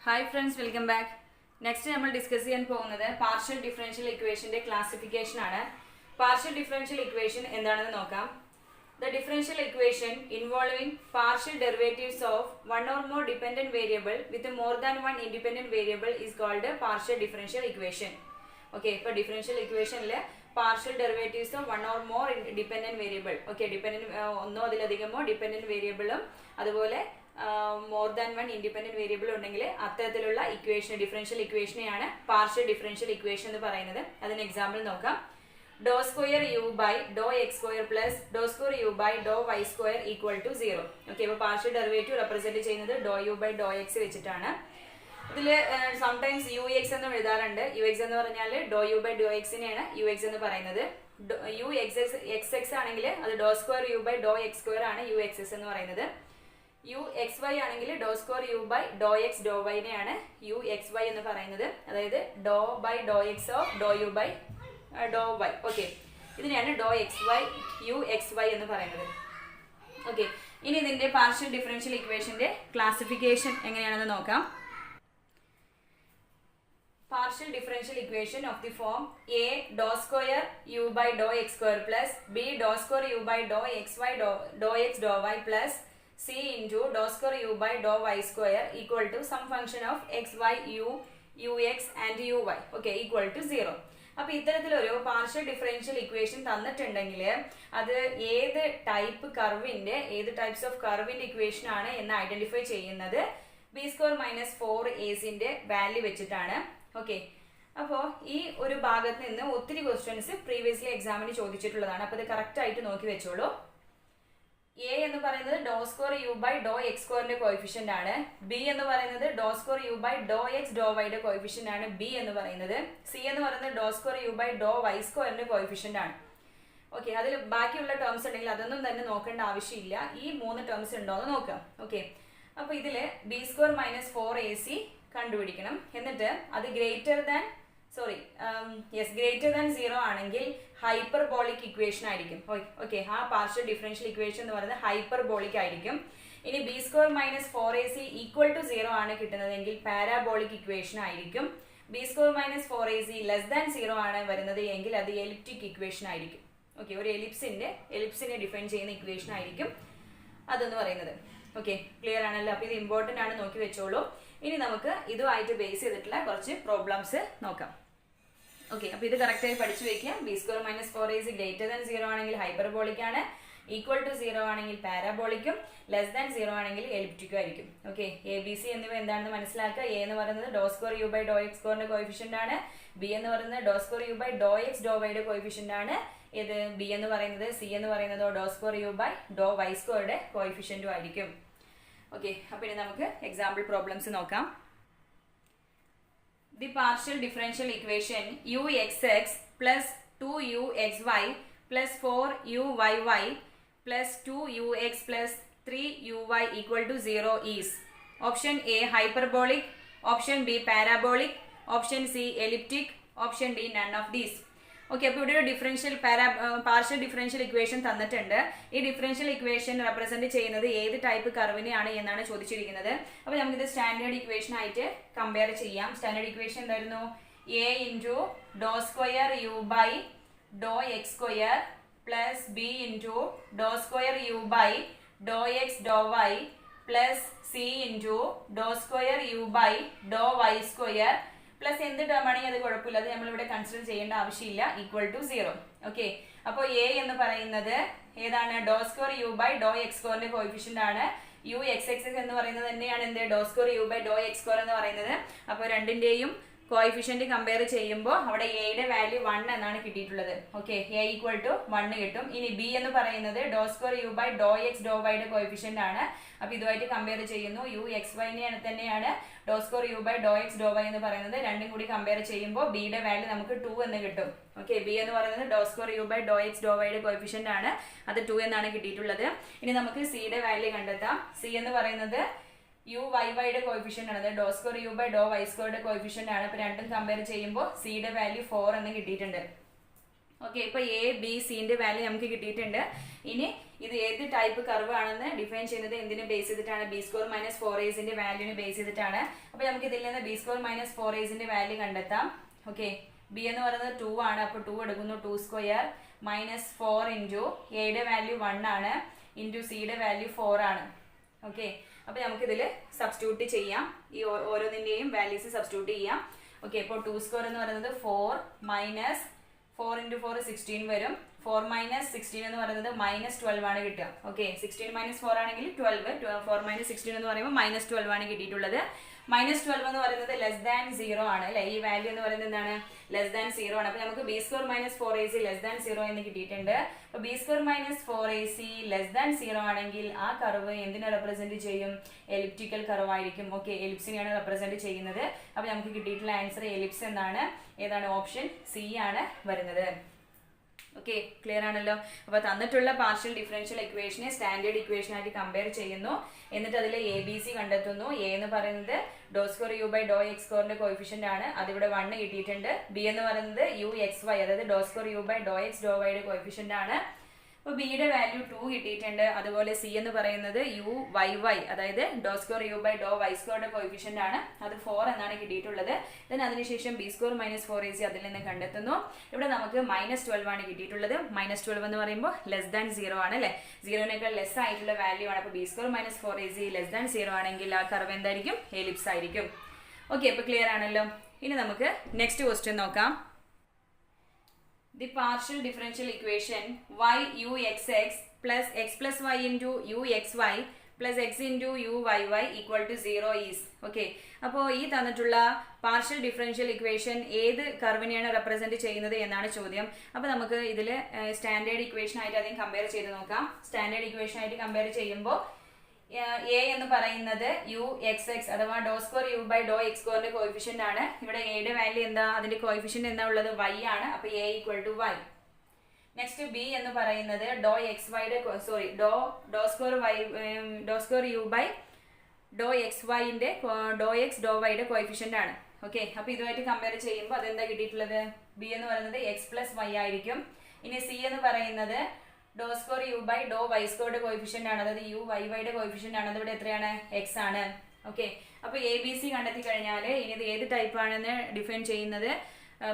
Hi friends, welcome back. Next we will discuss partial differential equation classification. Partial differential equation the differential equation involving partial derivatives of one or more dependent variable with more than one independent variable is called a partial differential equation. Okay, for differential equation partial derivatives of one or more dependent variable. Okay, dependent dependent variable more than one independent variable equation differential equation partial differential equation as an example dou square u by dou x square plus dou square u by dou y square equal to 0. Okay, partial derivative represent dou u by dou x sometimes ux ux dou u by dou x ux xx dou square u by dou x square uxx uxy ആണെങ്കിൽ dou square u by dou x dou y നെയാണ് uxy എന്ന് പറയുന്നത്. അതായത് dou by dou x of dou u by dou y. Okay, ഇതിനെയാണ് dou xy uxy എന്ന് പറയുന്നത്. Okay, ഇനി ഇതിന്റെ പാർഷ്യൽ ഡിഫറൻഷ്യൽ ഇക്വേഷന്റെ ക്ലാസിഫിക്കേഷൻ എങ്ങനെയാണെന്ന് നോക്കാം. Partial differential equation of the form a dou square u by dou x square plus b dou square u by dou xy dou x dou y plus c into dou square u by dou y square equal to some function of x, y, u, ux and uy. Okay, equal to 0. അപ്പോൾ ഇത്തരത്തിലൊരു partial differential equation തന്നിട്ടുണ്ടെങ്കിൽ അത് ഏത് type കർവിൻ്റെ ഏത് types of കർവിൻ്റെ equation ആണ് എന്ന് identify ചെയ്യുന്നത് B square minus 4ac value വെച്ചിട്ടാണ്. ഓക്കെ, അപ്പോൾ ഈ ഒരു ഭാഗത്ത് നിന്ന് ഒത്തിരി ക്വസ്റ്റ്യൻസ് പ്രീവിയസ്ലി എക്സാമിന് ചോദിച്ചിട്ടുള്ളതാണ്. അപ്പോൾ ഇത് കറക്റ്റ് ആയിട്ട് നോക്കി വെച്ചോളൂ. എ എന്ന് പറയുന്നത് ഡോ square U by Dr X സ്ക്വയറിന്റെ കോഎഫിഷ്യന്റ് ആണ്. ബി എന്ന് പറയുന്നത് ഡോ square U by Dr X ഡോ വൈയുടെ കോഎഫിഷ്യന്റ് ആണ് ബി എന്ന് പറയുന്നത്. സി എന്ന് പറയുന്നത് ഡോ square U by Dr Y സ്ക്വയറിന്റെ കോഎഫിഷ്യന്റ് ആണ്. ഓക്കെ, അതിൽ ബാക്കിയുള്ള ടേംസ് ഉണ്ടെങ്കിൽ അതൊന്നും തന്നെ നോക്കേണ്ട ആവശ്യമില്ല. ഈ 3 ടേംസ് ഉണ്ടോ എന്ന് നോക്കാം. ഓക്കെ, അപ്പോൾ ഇതിൽ ബി സ്ക്വയർ മൈനസ് 4ac കണ്ടുപിടിക്കണം. എന്നിട്ട് അത് ഗ്രേറ്റർ ദാൻ 0 ആണെങ്കിൽ ഹൈപ്പർബോളിക് ഇക്വേഷൻ ആയിരിക്കും. ഓക്കെ, ആ പാർഷ്യൽ ഡിഫറൻഷ്യൽ ഇക്വേഷൻ എന്ന് പറയുന്നത് ഹൈപ്പർബോളിക് ആയിരിക്കും. ഇനി b square minus 4ac equal to 0 ആണ് കിട്ടുന്നതെങ്കിൽ പാരാബോളിക് ഇക്വേഷൻ ആയിരിക്കും. B square minus 4ac less than 0 ആണ് വരുന്നത് എങ്കിൽ അത് എലിപ്റ്റിക് ഇക്വേഷൻ ആയിരിക്കും. ഓക്കെ, ഒരു എലിപ്സിനെ ഡിഫൈൻ ചെയ്യുന്ന ഇക്വേഷൻ ആയിരിക്കും അതെന്ന് പറയുന്നത്. ഓക്കെ, ക്ലിയർ ആണല്ലോ. അപ്പോൾ ഇത് ഇമ്പോർട്ടൻ്റ് ആണ്, നോക്കി വെച്ചോളൂ. ഇനി നമുക്ക് ഇതുമായിട്ട് ബേസ് ചെയ്തിട്ടുള്ള കുറച്ച് പ്രോബ്ലംസ് നോക്കാം. ഓക്കെ, അപ്പോൾ ഇത് കറക്റ്റായി പഠിച്ചു വെക്കുക. B square minus 4ac greater than 0 ആണെങ്കിൽ ഹൈപ്പർബോളിക് ആണ്, ഈക്വൽ ടു 0 ആണെങ്കിൽ പാരാബോളിക്കും, ലെസ് ദാൻ 0 ആണെങ്കിൽ എലിപ്റ്റിക്കും ആയിരിക്കും. ഓക്കെ, എ ബി സി എന്നിവ എന്താണെന്ന് മനസ്സിലാക്കുക. എ എന്ന് പറയുന്നത് ഡോ square U by Dr X സ്ക്വയറിന്റെ കോഎഫിഷ്യന്റ് ആണ്. ബി എന്ന് പറയുന്നത് ഡോ square U by Dr X ഡോ വൈയുടെ കോഎഫിഷ്യന്റ് ആണ്. ഇത് ബി എന്ന് പറയുന്നത് സി എന്ന് പറയുന്നത് ഡോ square U by Dr Y സ്ക്വയറുടെ കോഎഫിഷ്യന്റും ആയിരിക്കും. ഓക്കെ, അപ്പോൾ ഇനി നമുക്ക് എക്സാമ്പിൾ പ്രോബ്ലംസ് നോക്കാം. The partial differential equation uxx plus 2uxy plus 4uyy plus 2ux plus 3uy equal to 0 is option A hyperbolic, option B parabolic, option C elliptic, option D none of these. Okay, അപ്പോൾ ഇവിടെ ഒരു partial differential equation തന്നിട്ടുണ്ട്. ഈ differential equation represent ചെയ്യുന്നത് ഏത് type കർവിനെയാണ് എന്നാണ് ചോദിച്ചിരിക്കുന്നത്. അപ്പോൾ നമുക്കിത് സ്റ്റാൻഡേർഡ് ഇക്വേഷൻ ആയിട്ട് കമ്പയർ ചെയ്യാം. സ്റ്റാൻഡേർഡ് ഇക്വേഷൻ എന്തായിരുന്നു? A into doh square U by Dr X square plus B into doh square U by Dr X doh Y plus C into doh square U by Dr Y square plus എന്ത് term ആണെങ്കിൽ അത് കുഴപ്പമില്ല, അത് നമ്മളിവിടെ consider ചെയ്യേണ്ട ആവശ്യമില്ല, equal to 0. Okay, അപ്പോൾ A എന്ന് പറയുന്നത് ഏതാണ്? Doh square U by Dr X സ്ക്വയറിന്റെ കോഎഫിഷ്യന്റ് ആണ്. യു എക്സ് എക്സ് എന്ന് പറയുന്നത് തന്നെയാണ് എന്ത് doh square U by Dr X square എന്ന് പറയുന്നത്. അപ്പോൾ രണ്ടിന്റെയും കോഎഫിഷ്യന്റ് കമ്പയർ ചെയ്യുമ്പോൾ അവിടെ എയുടെ വാല്യൂ 1 എന്നാണ് കിട്ടിയിട്ടുള്ളത്. ഓക്കെ, എ ഈക്വൽ ടു 1 കിട്ടും. ഇനി ബി എന്ന് പറയുന്നത് ഡോ square U by Dr X ഡോ വൈയുടെ കോഎഫിഷ്യന്റ് ആണ്. അപ്പോൾ ഇതുമായിട്ട് കമ്പയർ ചെയ്യുന്നു. യു എക്സ് വൈ തന്നെയാണ് doh square U by Dr X doh Y എന്ന് പറയുന്നത്. രണ്ടും കൂടി കമ്പയർ ചെയ്യുമ്പോൾ ബിയുടെ വാല്യൂ നമുക്ക് 2 എന്ന് കിട്ടും. ഓക്കെ, ബി എന്ന് പറയുന്നത് ഡോ square U by Dr X ഡോ വൈയുടെ കോഎഫിഷ്യന്റ് ആണ്, അത് 2 എന്നാണ് കിട്ടിയിട്ടുള്ളത്. ഇനി നമുക്ക് സിയുടെ വാല്യൂ കണ്ടെത്താം. സി എന്ന് പറയുന്നത് യു വൈ വൈയുടെ കോഎഫിഷ്യന്റ് ആണ്, doh square U by Dr Y സ്ക്വയറുടെ കോഎഫിഷ്യന്റ് ആണ്. അപ്പോൾ രണ്ടും കമ്പയർ ചെയ്യുമ്പോൾ സിയുടെ വാല്യൂ 4 എന്ന് കിട്ടിയിട്ടുണ്ട്. ഓക്കെ, ഇപ്പൊ എ ബി സിന്റെ വാല്യൂ നമുക്ക് കിട്ടിയിട്ടുണ്ട്. ഇനി ഇത് ഏത് ടൈപ്പ് കർവ് ആണെന്ന് ഡിഫൈൻ ചെയ്യുന്നത് എന്തിനെ ബേസ് ചെയ്തിട്ടാണ്? ബി സ്ക്വയർ മൈനസ് 4ac വാല്യൂനെ ബേസ് ചെയ്തിട്ടാണ്. അപ്പൊ നമുക്ക് ഇതിൽ നിന്ന് B square minus 4ac value കണ്ടെത്താം. ഓക്കെ, ബി എന്ന് പറയുന്നത് 2 ആണ്. അപ്പൊ 2 എടുക്കുന്നു, 2 സ്ക്വയർ മൈനസ് 4 ഇൻറ്റു എയുടെ വാല്യൂ 1 ആണ് ഇൻറ്റു സിയുടെ വാല്യൂ 4 ആണ്. ഓക്കെ, അപ്പൊ നമുക്ക് ഇതിൽ സബ്സ്റ്റിറ്റ്യൂട്ട് ചെയ്യാം. ഈ ഓരോന്നിന്റെയും വാല്യൂസ് സബ്സ്റ്റിറ്റ്യൂട്ട് ചെയ്യാം. ഓക്കെ, ഇപ്പോൾ 2 സ്ക്വയർ എന്ന് പറയുന്നത് 4 മൈനസ് 4 ഇൻറ്റു 4 16 വരും. 4 മൈനസ് 16 എന്ന് പറയുന്നത് മൈനസ് 12 ആണ് കിട്ടുക. ഓക്കെ, 16 മൈനസ് 4 ആണെങ്കിൽ 12, 4 മൈനസ് 16 എന്ന് പറയുമ്പോൾ മൈനസ് 12 ആണ് കിട്ടിയിട്ടുള്ളത്. മൈനസ് 12 എന്ന് പറയുന്നത് ലെസ് ദാൻ 0 ആണ് അല്ലെ. ഈ വാല്യൂ എന്ന് പറയുന്നത് എന്താണ്? ലെസ് ദാൻ 0 ആണ്. അപ്പൊ നമുക്ക് b square minus 4ac less than 0 എന്ന് കിട്ടിയിട്ടുണ്ട്. അപ്പൊ B square minus 4ac less than 0 ആണെങ്കിൽ ആ കർവ് എന്തിനെ റെപ്രസെന്റ് ചെയ്യും? എലിപ്റ്റിക്കൽ കർവ് ആയിരിക്കും. ഓക്കെ, എലിപ്സിനെയാണ് റെപ്രസെന്റ് ചെയ്യുന്നത്. അപ്പൊ നമുക്ക് കിട്ടിയിട്ടുള്ള ആൻസർ എലിപ്സ് എന്നാണ്. ഏതാണ്? ഓപ്ഷൻ സി ആണ് വരുന്നത്. ഓക്കെ, ക്ലിയർ ആണല്ലോ. അപ്പൊ തന്നിട്ടുള്ള പാർഷ്യൽ ഡിഫറൻഷ്യൽ ഇക്വേഷനെ സ്റ്റാൻഡേർഡ് ഇക്വേഷൻ ആയിട്ട് കമ്പയർ ചെയ്യുന്നു. എന്നിട്ട് അതിലെ എ ബി സി കണ്ടെത്തുന്നു. എ എന്ന് പറയുന്നത് ഡോ square U by Dr X സ്ക്വയറിന്റെ കോയിഫിഷ്യന്റ് ആണ്, അതിവിടെ 1 കിട്ടിയിട്ടുണ്ട്. ബി എന്ന് പറയുന്നത് യു എക്സ് വൈ, അതായത് doh square U by Dr X ഡോ വൈയുടെ കോയിഫിഷ്യന്റ് ആണ്. അപ്പോൾ ബിയുടെ വാല്യൂ 2 കിട്ടിയിട്ടുണ്ട്. അതുപോലെ സി എന്ന് പറയുന്നത് യു വൈ വൈ, അതായത് doh square U by Dr Y സ്ക്വയറുടെ കോയിഫിഷ്യന്റ് ആണ്, അത് 4 എന്നാണ് കിട്ടിയിട്ടുള്ളത്. അതിനുശേഷം ബി സ്ക്വയർ മൈനസ് 4ac അതിൽ നിന്ന് കണ്ടെത്തുന്നു. ഇവിടെ നമുക്ക് മൈനസ് 12 ആണ് കിട്ടിയിട്ടുള്ളത്. മൈനസ് 12 എന്ന് പറയുമ്പോൾ ലെസ് ദാൻ 0 ആണ് അല്ലെ, 0നേക്കാൾ ലെസ് ആയിട്ടുള്ള വാല്യൂ ആണ്. അപ്പോൾ B square minus 4ac less than 0 ആണെങ്കിൽ ആ കർവ് എന്തായിരിക്കും? എലിപ്സ് ആയിരിക്കും. ഓക്കെ, അപ്പോൾ ക്ലിയർ ആണല്ലോ. ഇനി നമുക്ക് നെക്സ്റ്റ് ക്വസ്റ്റ്യൻ നോക്കാം. The partial differential equation y u x x plus x plus y into u x y plus x into u y y equal to 0 is. Okay, അപ്പോൾ ഈ തന്നിട്ടുള്ള partial differential equation ഏത് കർവിനെയാണ് represent ചെയ്യുന്നത് എന്നാണ് ചോദ്യം. അപ്പോൾ നമുക്ക് ഇതിൽ സ്റ്റാൻഡേർഡ് ഇക്വേഷൻ ആയിട്ട് ആദ്യം കമ്പയർ ചെയ്ത് നോക്കാം. സ്റ്റാൻഡേർഡ് ഇക്വേഷൻ ആയിട്ട് കമ്പയർ ചെയ്യുമ്പോൾ എ എന്ന് പറയുന്നത് യു എക്സ് എക്സ് അഥവാ doh square U by Dr X സ്ക്വയറിന്റെ കോയിഫിഷ്യന്റ് ആണ്. ഇവിടെ എയുടെ വാല്യൂ എന്താ? അതിന്റെ കോയിഫിഷ്യന്റ് എന്താ ഉള്ളത്? വൈ ആണ്. അപ്പൊ A equal to Y. Next B എന്ന് പറയുന്നത് ഡോ എക്സ് വൈയുടെ doh square U by Dr X വൈന്റെ ഡോ എക്സ് ഡോ വൈയുടെ കോയിഫിഷ്യന്റ് ആണ്. ഓക്കെ, അപ്പൊ ഇതുമായിട്ട് കമ്പയർ ചെയ്യുമ്പോൾ അതെന്താ കിട്ടിയിട്ടുള്ളത്? ബി എന്ന് പറയുന്നത് എക്സ് പ്ലസ് വൈ ആയിരിക്കും. ഇനി സി എന്ന് പറയുന്നത് ഡോ square U by Dr Y സ്ക്വയറുടെ കോയിഫിഷ്യന്റ് ആണ്, അതായത് യു വൈ വൈയുടെ കോയിഫിഷ്യന്റ് ആണ്. അതിവിടെ എത്രയാണ്? എക്സ് ആണ്. ഓക്കെ, അപ്പൊ എ ബി സി കണ്ടെത്തി കഴിഞ്ഞാൽ ഇനി ഇത് ഏത് ടൈപ്പ് ആണെന്ന് ഡിഫൈൻ ചെയ്യുന്നത്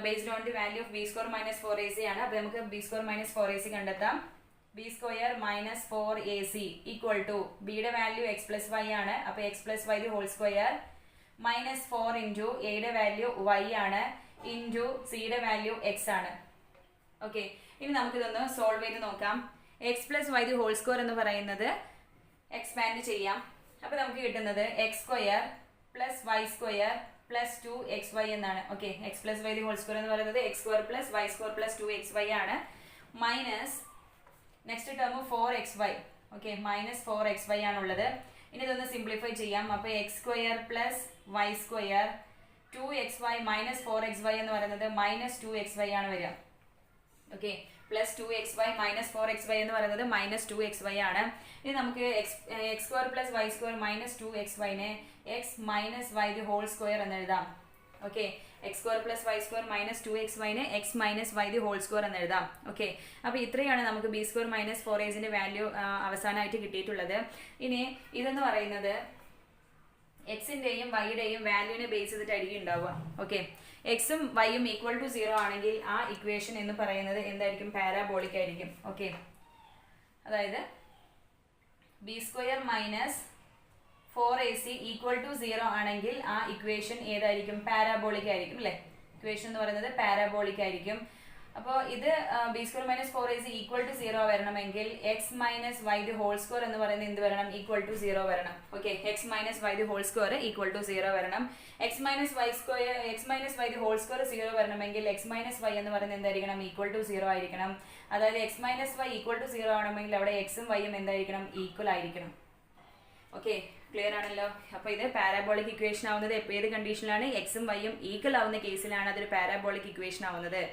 based on the value of b square minus 4ac ആണ്. അപ്പൊ നമുക്ക് ബി സ്ക്വയർ മൈനസ് 4ac കണ്ടെത്താം. B square minus 4ac equal to ബിയുടെ വാല്യൂ എക്സ് പ്ലസ് വൈ ആണ്. അപ്പൊ x plus y whole square minus 4 into എയുടെ value y ആണ് into സിയുടെ വാല്യൂ എക്സ് ആണ്. ഓക്കെ, ഇനി നമുക്കിതൊന്ന് സോൾവ് ചെയ്ത് നോക്കാം. X plus y whole square എന്ന് പറയുന്നത് എക്സ്പാൻഡ് ചെയ്യാം. അപ്പൊ നമുക്ക് കിട്ടുന്നത് X square plus Y square plus 2xy എന്നാണ്. Okay, x plus y whole square എന്ന് പറയുന്നത് x square plus Y square plus 2xy ആണ്. Minus next term 4xy. Okay, minus 4xy ആണുള്ളത്. ഇനി ഇതൊന്ന് സിംപ്ലിഫൈ ചെയ്യാം. അപ്പൊ x square plus Y square 2xy minus 4xy എന്ന് പറയുന്നത് മൈനസ് 2xy ആണ് വരിക. Okay, plus 2xy minus 4xy എന്ന് പറയുന്നത് മൈനസ് 2xy ആണ്. ഇനി നമുക്ക് X square plus Y square minus 2xyനെ X minus Y whole square എന്ന് എഴുതാം. Okay, X square plus Y square minus 2xyനെ X minus Y whole square എന്ന് എഴുതാം. ഓക്കെ, അപ്പോൾ ഇത്രയാണ് നമുക്ക് b square minus 4ac value അവസാനമായിട്ട് കിട്ടിയിട്ടുള്ളത്. ഇനി ഇതെന്ന് പറയുന്നത് എക്സിന്റെയും വൈയുടെയും വാല്യൂവിനെ ബേസ് ചെയ്തിട്ടായിരിക്കും ഉണ്ടാവുക. ഓക്കെ, എക്സും വൈയും ഈക്വൽ ടു 0 ആണെങ്കിൽ ആ ഇക്വേഷൻ എന്ന് പറയുന്നത് എന്തായിരിക്കും? പാരാബോളിക് ആയിരിക്കും. ഓക്കെ, അതായത് b square minus 4ac equal to 0 ആണെങ്കിൽ ആ ഇക്വേഷൻ ഏതായിരിക്കും? പാരാബോളിക് ആയിരിക്കും അല്ലെ. ഇക്വേഷൻ എന്ന് പറയുന്നത് പാരാബോളിക് ആയിരിക്കും. അപ്പോൾ ഇത് b square minus 4ac equal to 0 വരണമെങ്കിൽ x minus Y whole square എന്ന് പറയുന്നത് എന്ത് വരണം? ഈക്വൽ ടു 0 വരണം. Okay, x minus Y whole square equal to 0 വരണം. X minus Y whole square 0 വരണമെങ്കിൽ എക്സ് മൈനസ് വൈ എന്ന് പറയുന്നത് എന്തായിരിക്കണം? ഈക്വൽ ടു 0 ആയിരിക്കണം. അതായത് x minus y equal to 0 ആണെങ്കിൽ അവിടെ എക്സും വൈയും എന്തായിരിക്കണം? ഈക്വൽ ആയിരിക്കണം. ഓക്കെ, ക്ലിയർ ആണല്ലോ. അപ്പോൾ ഇത് പാരാബോളിക് ഇക്വേഷൻ ആവുന്നത് ഏത് കണ്ടീഷനിലാണ്? എക്സും വൈയും ഈക്വൽ ആവുന്ന കേസിലാണ് അതൊരു പാരാബോളിക് ഇക്വേഷൻ ആവുന്നത്.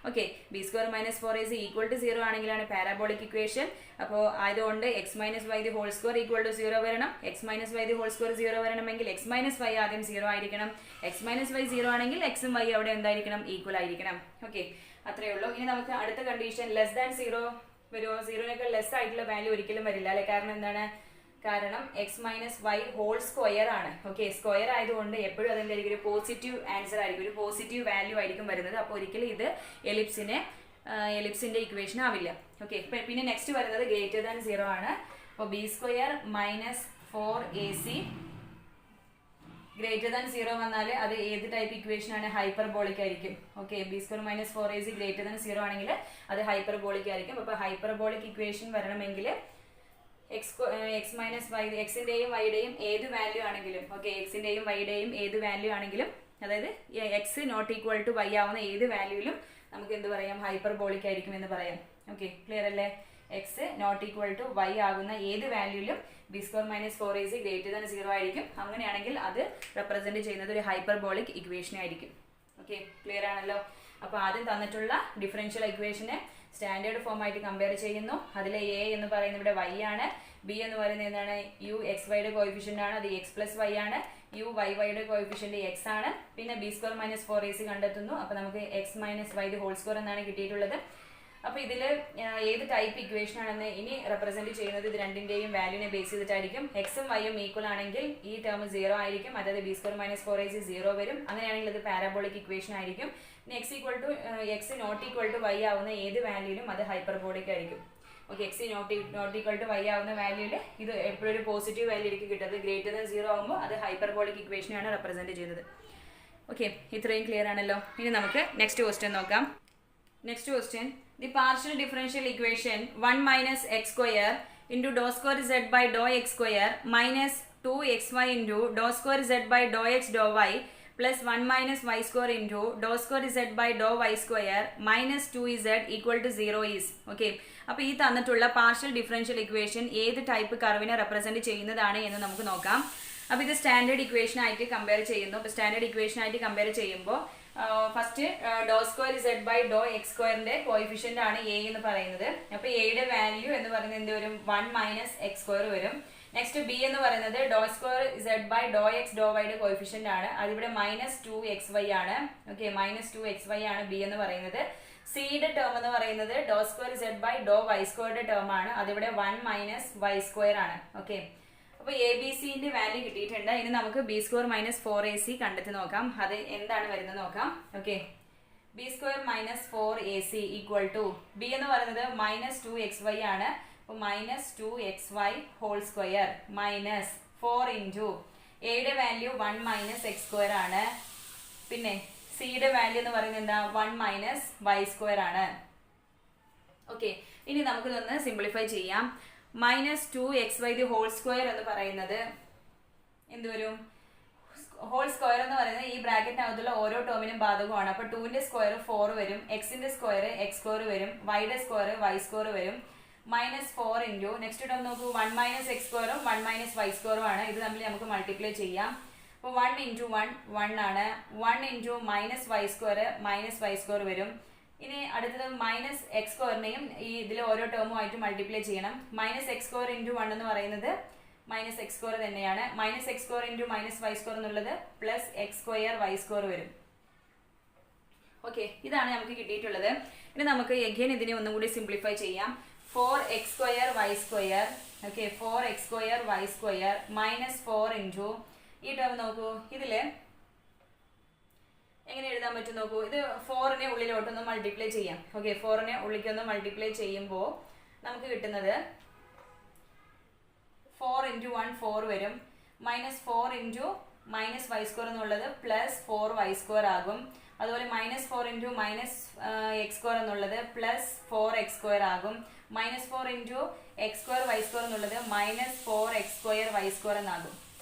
Okay, B square minus 4ac equal to 0 ആണെങ്കിലാണ് പാരാബോളിക് ഇക്വേഷൻ. അപ്പോൾ ആയതുകൊണ്ട് X minus Y the whole square equal to 0 വരണം. X minus Y the whole square 0 വരണമെങ്കിൽ എക്സ് മൈനസ് വൈ ആദ്യം 0 ആയിരിക്കണം. എക്സ് മൈനസ് വൈ 0 ആണെങ്കിൽ എക്സും വൈ അവിടെ എന്തായിരിക്കണം, ഈക്വൽ ആയിരിക്കണം. ഓക്കെ, അത്രയേ ഉള്ളൂ. ഇനി നമുക്ക് അടുത്ത കണ്ടീഷൻ ലെസ് ദാൻ 0 വരുമോ? 0നേക്കാൾ ലെസ് ആയിട്ടുള്ള വാല്യൂ ഒരിക്കലും വരില്ല അല്ലെ. കാരണം എന്താണ്? കാരണം x minus Y whole square ആണ്. ഓക്കെ, സ്ക്വയർ ആയതുകൊണ്ട് എപ്പോഴും അതിൻ്റെ ഒരു പോസിറ്റീവ് ആൻസർ ആയിരിക്കും, ഒരു പോസിറ്റീവ് വാല്യൂ ആയിരിക്കും വരുന്നത്. അപ്പോൾ ഒരിക്കലും ഇത് എലിപ്സിന്റെ ഇക്വേഷൻ ആവില്ല. ഓക്കെ, പിന്നെ നെക്സ്റ്റ് വരുന്നത് ഗ്രേറ്റർ ദാൻ 0 ആണ്. അപ്പോൾ B square minus 4ac greater than 0 വന്നാൽ അത് ഏത് ടൈപ്പ് ഇക്വേഷൻ ആണ്? ഹൈപ്പർബോളിക് ആയിരിക്കും. Okay, B square minus 4ac greater than 0 ആണെങ്കിൽ അത് ഹൈപ്പർബോളിക് ആയിരിക്കും. അപ്പോൾ ഹൈപ്പർബോളിക് ഇക്വേഷൻ വരണമെങ്കിൽ എക്സ് മൈനസ് വൈ എക്സിന്റെയും വൈയുടെയും ഏത് വാല്യൂ ആണെങ്കിലും, ഓക്കെ, എക്സിന്റെയും വൈയുടെയും ഏത് വാല്യൂ ആണെങ്കിലും, അതായത് x not equal to y ആവുന്ന ഏത് വാല്യൂയിലും നമുക്ക് എന്ത് പറയാം? ഹൈപ്പർബോളിക് ആയിരിക്കും എന്ന് പറയാം. ഓക്കെ, ക്ലിയർ അല്ലേ? X not equal to Y ആകുന്ന ഏത് വാല്യൂയിലും B square minus 4ac greater than 0 ആയിരിക്കും. അങ്ങനെയാണെങ്കിൽ അത് റെപ്രസെന്റ് ചെയ്യുന്നത് ഒരു ഹൈപ്പർബോളിക് ഇക്വേഷൻ ആയിരിക്കും. ഓക്കെ, ക്ലിയർ ആണല്ലോ? അപ്പോൾ ആദ്യം തന്നിട്ടുള്ള ഡിഫറൻഷ്യൽ ഇക്വേഷനെ സ്റ്റാൻഡേർഡ് ഫോം ആയിട്ട് കമ്പയർ ചെയ്യുന്നു. അതിലെ എ എന്ന് പറയുന്നത് ഇവിടെ വൈ ആണ്, ബി എന്ന് പറയുന്നത് എന്താണ്? യു എക്സ് വൈയുടെ കോഎഫിഷ്യന്റ് ആണ്, അത് എക്സ് പ്ലസ് വൈ ആണ്. യു വൈ വൈയുടെ കോഎഫിഷ്യന്റ് എക്സ് ആണ്. പിന്നെ ബി സ്ക്വയർ മൈനസ് 4ac കണ്ടെത്തുന്നു. അപ്പോൾ നമുക്ക് x minus Y the whole square എന്നാണ് കിട്ടിയിട്ടുള്ളത്. അപ്പോൾ ഇതിൽ ഏത് ടൈപ്പ് ഇക്വേഷൻ ആണെന്ന് ഇനി റെപ്രസെന്റ് ചെയ്യുന്നത് ഇത് രണ്ടിന്റെയും വാല്യൂനെ ബേസ് ചെയ്തിട്ടായിരിക്കും. എക്സും വൈയും ഈക്വൽ ആണെങ്കിൽ ഈ ടേം 0 ആയിരിക്കും, അതായത് ബി സ്ക്വയർ മൈനസ് 4ac 0 വരും. അങ്ങനെയാണെങ്കിൽ അത് പാരാബോളിക് ഇക്വേഷൻ ആയിരിക്കും. X equal to x not equal to y ആവുന്ന ഏത് വാല്യൂയിലും അത് ഹൈപ്പർബോളിക് ആയിരിക്കും. Okay, x not equal to y ആവുന്ന വാല്യൂയിൽ ഇത് എപ്പോഴും ഒരു പോസിറ്റീവ് വാല്യൂ ആയിരിക്കും കിട്ടുന്നത്. ഗ്രേറ്റർ ദാൻ 0 ആകുമ്പോൾ അത് ഹൈപ്പർബോളിക് ഇക്വേഷനാണ് റെപ്രസെന്റ് ചെയ്യുന്നത്. ഓക്കെ, ഇത്രയും ക്ലിയർ ആണല്ലോ. ഇനി നമുക്ക് നെക്സ്റ്റ് ക്വസ്റ്റ്യൻ നോക്കാം. Next question, the partial differential equation 1 minus x square into dou square z by dou x square minus 2xy into dou square z by dou x dou y plus 1 minus y square into dou square z by dou y square minus 2z equal to 0 is. Okay, അപ്പോൾ ഈ തന്നിട്ടുള്ള partial differential equation ഏത് type കർവിനെ represent ചെയ്യുന്നതാണ് എന്ന് നമുക്ക് നോക്കാം. അപ്പോൾ ഇത് സ്റ്റാൻഡേർഡ് ഇക്വേഷൻ ആയിട്ട് കമ്പയർ ചെയ്യുന്നു. അപ്പോൾ സ്റ്റാൻഡേർഡ് ഇക്വേഷൻ ആയിട്ട് കമ്പയർ ചെയ്യുമ്പോൾ first do square Z by Dr X സ്ക്വയറിന്റെ കോയിഫിഷ്യന്റ് ആണ് എ എന്ന് പറയുന്നത്. അപ്പൊ എയുടെ വാല്യൂ എന്ന് പറയുന്നത് എന്ത് വരും? 1 മൈനസ് എക്സ് സ്ക്വയർ വരും. നെക്സ്റ്റ് ബി എന്ന് പറയുന്നത് ഡോ square Z by Dr X ഡോ വൈയുടെ കോയിഫിഷ്യന്റ് ആണ്, അതിവിടെ മൈനസ് 2xy ആണ്. ഓക്കെ, മൈനസ് 2xy ആണ് ബി എന്ന് പറയുന്നത്. സിയുടെ ടേം എന്ന് പറയുന്നത് ഡോ square Z by Dr Y സ്ക്വയറുടെ ടേം ആണ്, അതിവിടെ 1 മൈനസ് വൈ സ്ക്വയർ ആണ്. ഓക്കെ, അപ്പോൾ എ ബി സിന്റെ വാല്യൂ കിട്ടിയിട്ടുണ്ട്. ഇനി നമുക്ക് ബി സ്ക്വയർ മൈനസ് 4ac കണ്ടെത്തി നോക്കാം. അത് എന്താണ് വരുന്നത് നോക്കാം. Okay, B square minus 4ac equal to b എന്ന് പറയുന്നത് മൈനസ് 2xy ആണ്. അപ്പോൾ minus 2xy whole square minus 4 into എയുടെ വാല്യൂ 1 മൈനസ് എക്സ് സ്ക്വയർ ആണ്. പിന്നെ സിയുടെ വാല്യൂ എന്ന് പറയുന്നത് എന്താ? 1 മൈനസ് വൈ സ്ക്വയർ ആണ്. ഓക്കെ, ഇനി നമുക്കിതൊന്ന് സിംപ്ലിഫൈ ചെയ്യാം. Minus 2xy the whole square എന്ന് പറയുന്നത് എന്ത് വരും? ഹോൾ സ്ക്വയർ എന്ന് പറയുന്നത് ഈ ബ്രാക്കറ്റിനകത്തുള്ള ഓരോ ടേമിനും ബാധകമാണ്. അപ്പോൾ 2ന്റെ സ്ക്വയർ 4 വരും, എക്സിന്റെ സ്ക്വയർ എക്സ് സ്ക്വയർ വരും, വൈയുടെ സ്ക്വയർ വൈ സ്ക്വയർ വരും. മൈനസ് 4 ഇൻറ്റു നെക്സ്റ്റ് ടേം നോക്കൂ, 1 മൈനസ് എക്സ് സ്ക്വയറും 1 മൈനസ് വൈ സ്ക്വയറും ആണ്. ഇത് തമ്മിൽ നമുക്ക് മൾട്ടിപ്ലൈ ചെയ്യാം. അപ്പോൾ 1 ഇൻറ്റു 1 ആണ്. 1 into minus Y square minus Y square വരും. ഇനി അടുത്തത് മൈനസ് എക്സ് സ്ക്വയറിനെയും ഈ ഇതിൽ ഓരോ ടേമുമായിട്ട് മൾട്ടിപ്ലൈ ചെയ്യണം. മൈനസ് എക്സ് സ്ക്വയർ ഇൻറ്റു 1 എന്ന് പറയുന്നത് മൈനസ് എക്സ് സ്ക്വയർ തന്നെയാണ്. Minus X square into minus Y square എന്നുള്ളത് plus X square Y square വരും. ഓക്കെ, ഇതാണ് നമുക്ക് കിട്ടിയിട്ടുള്ളത്. ഇനി നമുക്ക് എഗെയിൻ ഇതിനെ ഒന്നും കൂടി സിംപ്ലിഫൈ ചെയ്യാം. 4x square Y square. Okay, 4x square Y square minus 4 into ഈ ടേം നോക്കൂ, ഇതിൽ എങ്ങനെ എഴുതാൻ പറ്റും നോക്കൂ. ഇത് 4നെ ഉള്ളിലോട്ടൊന്ന് മൾട്ടിപ്ലൈ ചെയ്യാം. ഓക്കെ, 4നെ ഉള്ളിലേക്കൊന്ന് മൾട്ടിപ്ലൈ ചെയ്യുമ്പോൾ നമുക്ക് കിട്ടുന്നത് 4 ഇൻറ്റു 1 4 വരും. Minus 4 into minus Y square എന്നുള്ളത് പ്ലസ് 4 വൈ സ്ക്വയർ ആകും. അതുപോലെ minus 4 into minus X square എന്നുള്ളത് പ്ലസ് 4 എക്സ് സ്ക്വയർ ആകും. Minus 4 into X square Y square എന്നുള്ളത് minus 4 x square Y square എന്നാകും.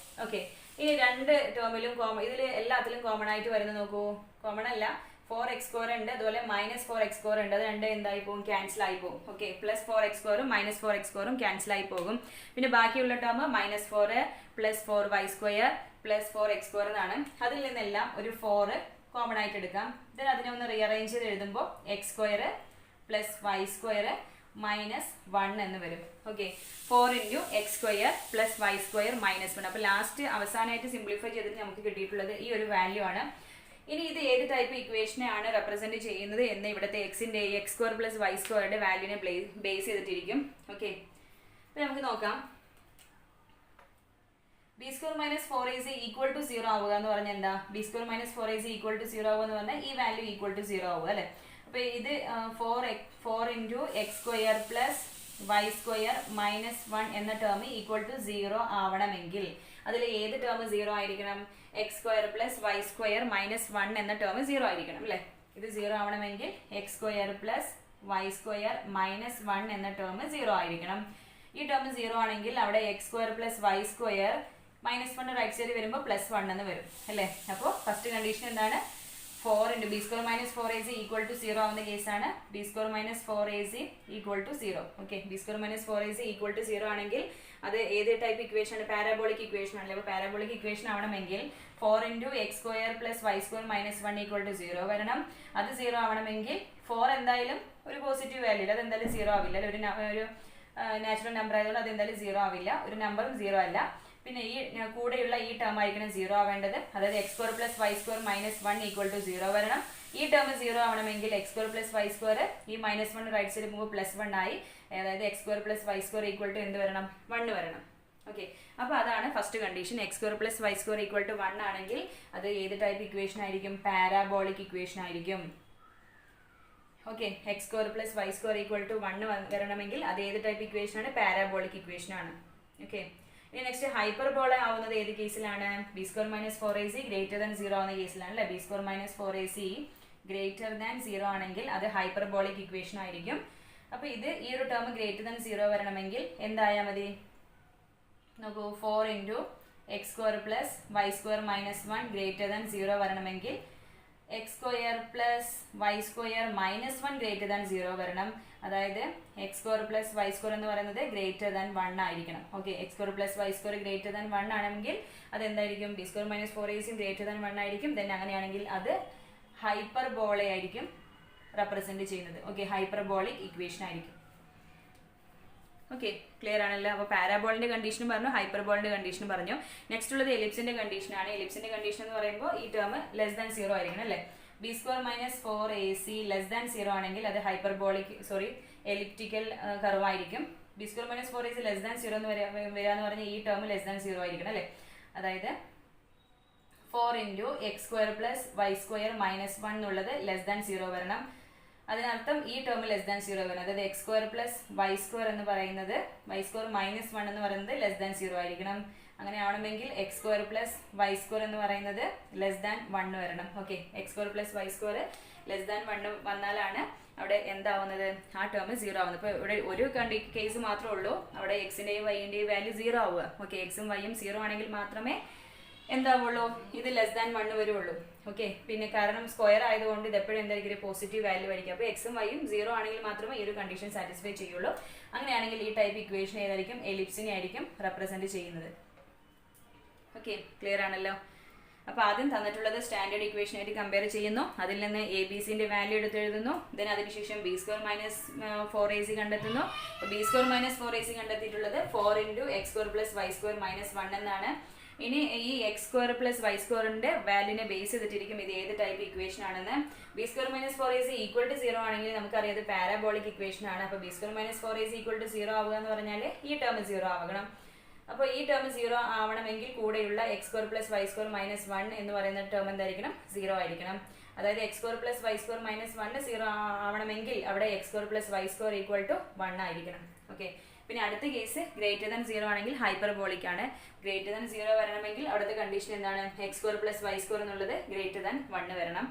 ഓക്കെ, ഇനി രണ്ട് ടേമിലും ഇതിൽ എല്ലാത്തിലും കോമൺ ആയിട്ട് വരുന്നത് നോക്കൂ. കോമൺ അല്ല, 4x സ്ക്വയർ ഉണ്ട്, അതുപോലെ മൈനസ് 4x സ്ക്വയർ ഉണ്ട്. അത് രണ്ട് എന്തായി പോകും? ക്യാൻസൽ ആയി പോകും. ഓക്കെ, പ്ലസ് 4x സ്ക്വയറും മൈനസ് 4x സ്ക്വയറും ക്യാൻസൽ ആയി പോകും. പിന്നെ ബാക്കിയുള്ള term minus 4 plus 4y square plus 4x square എന്നാണ്. അതിൽ നിന്നെല്ലാം ഒരു 4 കോമൺ ആയിട്ട് എടുക്കാം. ദെൻ അതിനെ ഒന്ന് റീഅറേഞ്ച് ചെയ്ത് എഴുതുമ്പോൾ X square plus Y square minus 1 എന്ന് വരും. Okay, 4 into X square plus Y square minus 1. അപ്പോൾ ലാസ്റ്റ് അവസാനമായിട്ട് സിംപ്ലിഫൈ ചെയ്തിട്ട് നമുക്ക് കിട്ടിയിട്ടുള്ളത് ഈ ഒരു വാല്യൂ ആണ്. ഇനി ഇത് ഏത് ടൈപ്പ് ഇക്വേഷനെ ആണ് റെപ്രസെന്റ് ചെയ്യുന്നത് എന്ന് ഇവിടുത്തെ എക്സിന്റെ എക്സ് സ്ക്വയർ പ്ലസ് വൈ സ്ക്വയറുടെ വാല്യൂനെ ബേസ് ചെയ്തിട്ടിരിക്കും. ഓക്കെ, അപ്പോൾ നമുക്ക് നോക്കാം. B square minus 4ac equal to 0 ആവുക എന്ന് പറഞ്ഞാൽ എന്താ? B square minus 4ac equal to 0 ആവുക എന്ന് പറഞ്ഞാൽ ഈ വാല്യൂ ഈക്വൽ ടു 0 ആവുക അല്ലേ? അപ്പോൾ ഇത് 4 into X square plus Y square minus 1 എന്ന ടേം ഈക്വൽ ടു 0 ആവണമെങ്കിൽ അതിൽ ഏത് ടേം 0 ആയിരിക്കണം? X square plus Y square minus 1 എന്ന ടേം 0 ആയിരിക്കണം അല്ലേ? ഇത് 0 ആവണമെങ്കിൽ X square plus Y square minus 1 എന്ന ടേം 0 ആയിരിക്കണം. ഈ ടേം 0 ആണെങ്കിൽ അവിടെ X square plus Y square minus 1 right side വരുമ്പോൾ പ്ലസ് 1 എന്ന് വരും അല്ലേ? അപ്പോൾ ഫസ്റ്റ് കണ്ടീഷൻ എന്താണ്? 4 into B square minus 4ac equal to 0 ആവുന്ന കേസാണ് B square minus 4ac equal to 0. Okay, B square minus 4ac equal to 0 ആണെങ്കിൽ അത് ഏത് ടൈപ്പ് ഇക്വേഷൻ ആണ്? പാരാബോളിക് ഇക്വേഷൻ ആണല്ലേ? അപ്പോൾ പാരാബോളിക് ഇക്വേഷൻ ആവണമെങ്കിൽ 4 into X square plus Y square minus 1 equal to 0 വരണം. അത് 0 ആവണമെങ്കിൽ 4 എന്തായാലും ഒരു പോസിറ്റീവ് വാല്യൂ ഇല്ല, അത് എന്തായാലും 0 ആവില്ല. ഒരു നാച്ചുറൽ നമ്പർ ആയതുകൊണ്ട് അത് എന്തായാലും 0 ആവില്ല, ഒരു നമ്പറും 0 അല്ല. പിന്നെ ഈ കൂടെയുള്ള ഈ ടേം ആയിരിക്കണം 0 ആവേണ്ടത്. അതായത് X square plus Y square minus 1 equal to 0 വരണം. ഈ ടേം 0 ആവണമെങ്കിൽ X square plus Y square ഈ മൈനസ് 1 റൈറ്റ് സൈഡ് പോകുമ്പോൾ പ്ലസ് 1 ആയി. അതായത് X square plus Y square equal to എന്ത് വരണം? 1 വരണം. ഓക്കെ, അപ്പോൾ അതാണ് first condition. X square plus Y square equal to 1 ആണെങ്കിൽ അത് ഏത് ടൈപ്പ് ഇക്വേഷൻ ആയിരിക്കും? പാരാബോളിക് ഇക്വേഷൻ ആയിരിക്കും. Okay, X square plus Y square equal to 1 വരണമെങ്കിൽ അത് ഏത് ടൈപ്പ് ഇക്വേഷൻ ആണ്? പാരാബോളിക് ഇക്വേഷൻ ആണ്. ഓക്കെ, ഇനി നെക്സ്റ്റ് ഹൈപ്പർബോള ആവുന്നത് ഏത് കേസിലാണ്? B square minus 4ac greater than 0 ആവുന്ന കേസിലാണ് അല്ലേ? B square minus 4ac greater than 0 ആണെങ്കിൽ അത് ഹൈപ്പർബോളിക് ഇക്വേഷൻ ആയിരിക്കും. അപ്പോൾ ഇത് ഈ ഒരു ടേം ഗ്രേറ്റർ ദാൻ 0 വരണമെങ്കിൽ എന്തായാൽ മതി? നോക്കൂ, 4 into X square plus Y square minus 1 greater than 0 വരണമെങ്കിൽ X square plus Y square minus 1 greater than 0 വരണം. അതായത് X square plus Y square എന്ന് പറയുന്നത് ഗ്രേറ്റർ ദാൻ 1 ആയിരിക്കണം. Okay, X square plus Y square greater than 1 ആണെങ്കിൽ അത് എന്തായിരിക്കും? B square minus 4ac greater than 1 ആയിരിക്കും. ദെൻ അങ്ങനെയാണെങ്കിൽ അത് ഹൈപ്പർബോള ആയിരിക്കും റെപ്രസെന്റ് ചെയ്യുന്നത്. ഓക്കെ, ഹൈപ്പർബോളിക് ഇക്വേഷൻ ആയിരിക്കും. ഓക്കെ, ക്ലിയർ ആണല്ലോ? അപ്പോൾ പാരാബോളിന്റെ കണ്ടീഷനും പറഞ്ഞു, ഹൈപ്പർബോളിന്റെ കണ്ടീഷനും പറഞ്ഞു. നെക്സ്റ്റ് ഉള്ളത് എലിപ്സിന്റെ കണ്ടീഷൻ ആണ്. എലിപ്സിന്റെ കണ്ടീഷൻ എന്ന് പറയുമ്പോൾ ഈ ടേം ലെസ് ദാൻ 0 ആയിരിക്കണം അല്ലേ? B square minus 4ac less than 0 ആണെങ്കിൽ അത് ഹൈപ്പർബോളിക് എലിപ്റ്റിക്കൽ കർവ് ആയിരിക്കും. B square minus 4ac less than 0 എന്ന് വരാന്ന് പറഞ്ഞാൽ ഈ ടേം ലെസ് ദാൻ 0 ആയിരിക്കണം അല്ലേ? അതായത് 4 into X square plus Y square minus 1 എന്നുള്ളത് ലെസ് ദാൻ 0 വരണം. അതിനർത്ഥം ഈ ടേം ലെസ് ദാൻ 0 വരണം. അതായത് X square plus Y square എന്ന് പറയുന്നത് വൈ സ്ക്വയർ മൈനസ് 1 എന്ന് പറയുന്നത് ലെസ് ദാൻ 0 ആയിരിക്കണം. അങ്ങനെ ആവണമെങ്കിൽ X square plus Y square എന്ന് പറയുന്നത് ലെസ് ദാൻ 1 വരണം. Okay, X square plus Y square less than 1 വന്നാലാണ് അവിടെ എന്താവുന്നത്? ആ ടേം 0 ആവുന്നത്. ഇപ്പോൾ ഇവിടെ ഒരു കേസ് മാത്രമേ ഉള്ളൂ, അവിടെ എക്സിന്റെയും വൈന്റെയും വാല്യൂ 0 ആവുക. ഓക്കെ, എക്സും വൈയും 0 ആണെങ്കിൽ മാത്രമേ എന്താവുള്ളൂ? ഇത് ലെസ് ദാൻ 1 വരുള്ളൂ. ഓക്കെ, പിന്നെ കാരണം സ്ക്വയർ ആയതുകൊണ്ട് ഇത് എപ്പോഴും എന്തായിരിക്കും? പോസിറ്റീവ് വാല്യൂ ആയിരിക്കും. അപ്പോൾ എക്സും വൈയും 0 ആണെങ്കിൽ മാത്രമേ ഈ ഒരു കണ്ടീഷൻ സാറ്റിസ്ഫൈ ചെയ്യുള്ളൂ. അങ്ങനെയാണെങ്കിൽ ഈ ടൈപ്പ് ഇക്വേഷൻ ഏതായിരിക്കും? എലിപ്സിനെ ആയിരിക്കും റെപ്രസെന്റ് ചെയ്യുന്നത്. ഓക്കെ, ക്ലിയർ ആണല്ലോ? അപ്പോൾ ആദ്യം തന്നിട്ടുള്ളത് സ്റ്റാൻഡേർഡ് ഇക്വേഷൻ ആയിട്ട് കമ്പയർ ചെയ്യുന്നു. അതിൽ നിന്ന് എ ബി സിന്റെ വാല്യൂ എടുത്ത് എഴുതുന്നു. ദെൻ അതിനുശേഷം ബി സ്ക്വയർ മൈനസ് 4ac കണ്ടെത്തുന്നു. ബി സ്ക്വയർ മൈനസ് 4ac കണ്ടെത്തിയിട്ടുള്ളത് 4 into X square plus Y square minus 1 എന്നാണ്. ഇനി ഈ എക്സ് സ്ക്വയർ പ്ലസ് വൈ സ്ക്വയറിന്റെ വാല്യൂനെ ബേസ് ചെയ്തിട്ടിരിക്കും ഇത് ഏത് ടൈപ്പ് ഇക്വേഷൻ ആണെന്ന്. B square minus 4ac equal to 0 ആണെങ്കിൽ നമുക്കറിയാം ഇത് പാരാബോളിക് ഇക്വേഷൻ ആണ്. അപ്പോൾ B square minus 4ac equal to 0 ആവുക എന്ന് പറഞ്ഞാൽ ഈ ടേം 0 ആവണം. അപ്പോൾ ഈ ടേം 0 ആവണമെങ്കിൽ കൂടെയുള്ള X square plus Y square minus 1 എന്ന് പറയുന്ന ടേം എന്തായിരിക്കണം? 0 ആയിരിക്കണം. അതായത് X square plus Y square minus 1 0 ആവണമെങ്കിൽ അവിടെ X square plus Y square equal to 1 ആയിരിക്കണം. ഓക്കെ, പിന്നെ അടുത്ത കേസ് ഗ്രേറ്റർ ദാൻ 0 ആണെങ്കിൽ ഹൈപ്പർബോളിക് ആണ്. ഗ്രേറ്റർ ദാൻ 0 വരണമെങ്കിൽ അവിടുത്തെ കണ്ടീഷൻ എന്താണ്? X square plus Y square എന്നുള്ളത് ഗ്രേറ്റർ ദാൻ 1 വരണം.